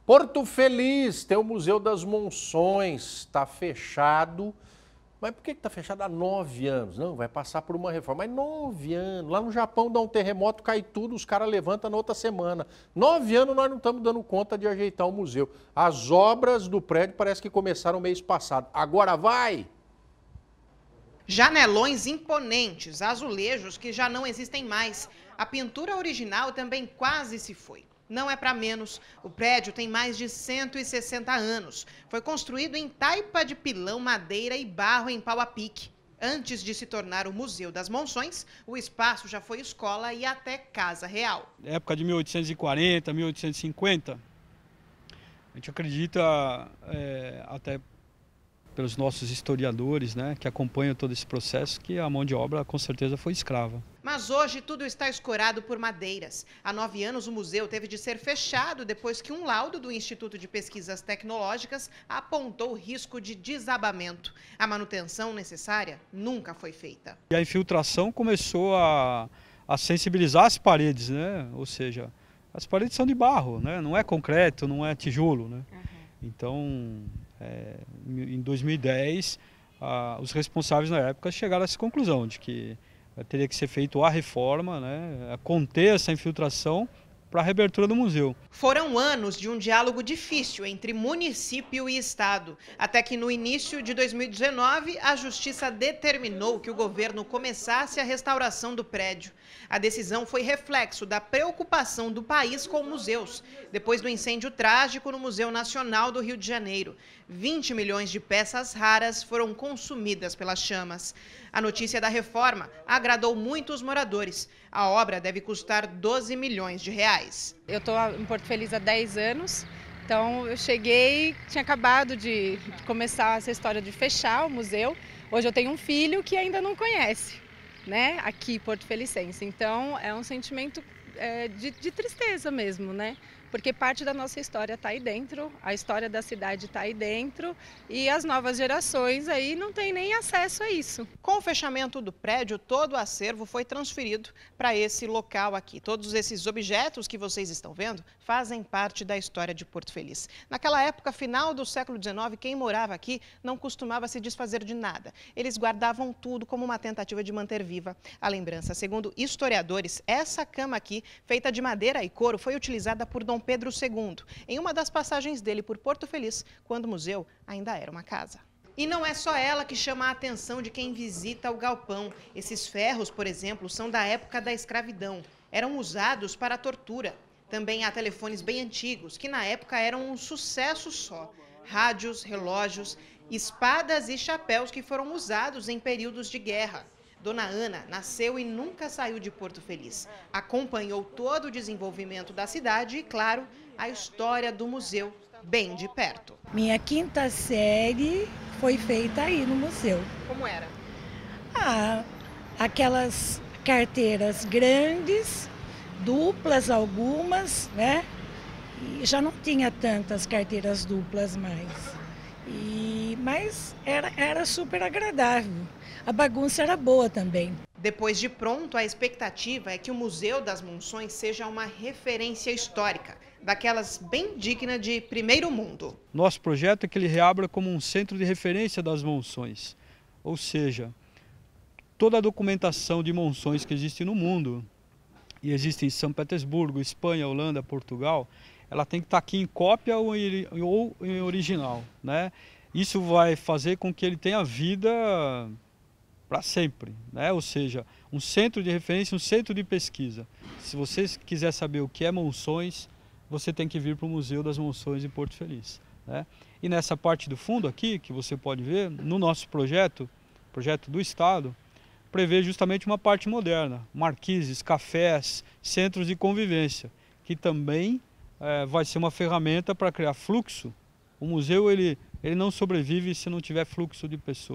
Porto Feliz tem o Museu das Monções, está fechado. Mas por que está fechado há 9 anos? Não, vai passar por uma reforma. Mas 9 anos. Lá no Japão dá um terremoto, cai tudo, os caras levantam na outra semana. 9 anos nós não estamos dando conta de ajeitar o museu. As obras do prédio parece que começaram mês passado. Agora vai! Janelões imponentes, azulejos que já não existem mais. A pintura original também quase se foi. Não é para menos, o prédio tem mais de 160 anos. Foi construído em taipa de pilão, madeira e barro em pau a pique. Antes de se tornar o Museu das Monções, o espaço já foi escola e até casa real. Época de 1840, 1850, a gente acredita, até pelos nossos historiadores, né, que acompanham todo esse processo, que a mão de obra com certeza foi escrava. Mas hoje tudo está escorado por madeiras. Há 9 anos o museu teve de ser fechado depois que um laudo do Instituto de Pesquisas Tecnológicas apontou risco de desabamento. A manutenção necessária nunca foi feita. E a infiltração começou a sensibilizar as paredes, né? Ou seja, as paredes são de barro, né? Não é concreto, não é tijolo, né? Então, em 2010, os responsáveis na época chegaram a essa conclusão de que teria que ser feita a reforma, né, conter essa infiltração para a reabertura do museu. Foram anos de um diálogo difícil entre município e Estado, até que no início de 2019 a Justiça determinou que o governo começasse a restauração do prédio. A decisão foi reflexo da preocupação do país com museus, depois do incêndio trágico no Museu Nacional do Rio de Janeiro. 20 milhões de peças raras foram consumidas pelas chamas. A notícia da reforma agradou muitos moradores. A obra deve custar 12 milhões de reais. Eu estou em Porto Feliz há 10 anos, então eu cheguei, tinha acabado de começar essa história de fechar o museu. Hoje eu tenho um filho que ainda não conhece, né, aqui Porto Felicense. Então é um sentimento de tristeza mesmo, né? Porque parte da nossa história está aí dentro, a história da cidade está aí dentro e as novas gerações aí não têm nem acesso a isso. Com o fechamento do prédio, todo o acervo foi transferido para esse local aqui. Todos esses objetos que vocês estão vendo fazem parte da história de Porto Feliz. Naquela época, final do século XIX, quem morava aqui não costumava se desfazer de nada. Eles guardavam tudo como uma tentativa de manter viva a lembrança. Segundo historiadores, essa cama aqui, feita de madeira e couro, foi utilizada por Dom Pedro II, em uma das passagens dele por Porto Feliz, quando o museu ainda era uma casa. E não é só ela que chama a atenção de quem visita o galpão. Esses ferros, por exemplo, são da época da escravidão. Eram usados para a tortura. Também há telefones bem antigos, que na época eram um sucesso só. Rádios, relógios, espadas e chapéus que foram usados em períodos de guerra. Dona Ana nasceu e nunca saiu de Porto Feliz. Acompanhou todo o desenvolvimento da cidade e, claro, a história do museu bem de perto. Minha 5ª série foi feita aí no museu. Como era? Aquelas carteiras grandes, duplas algumas, né? E já não tinha tantas carteiras duplas mais. Mas era super agradável. A bagunça era boa também. Depois de pronto, a expectativa é que o Museu das Monções seja uma referência histórica, daquelas bem digna de primeiro mundo. Nosso projeto é que ele reabra como um centro de referência das monções. Ou seja, toda a documentação de monções que existe no mundo, e existe em São Petersburgo, Espanha, Holanda, Portugal, ela tem que estar aqui em cópia ou em original, né? Isso vai fazer com que ele tenha vida para sempre, né? Ou seja, um centro de referência, um centro de pesquisa. Se você quiser saber o que é Monções, você tem que vir para o Museu das Monções em Porto Feliz, né? E nessa parte do fundo aqui, que você pode ver, no nosso projeto do Estado, prevê justamente uma parte moderna, marquises, cafés, centros de convivência, que também vai ser uma ferramenta para criar fluxo. O museu ele não sobrevive se não tiver fluxo de pessoas.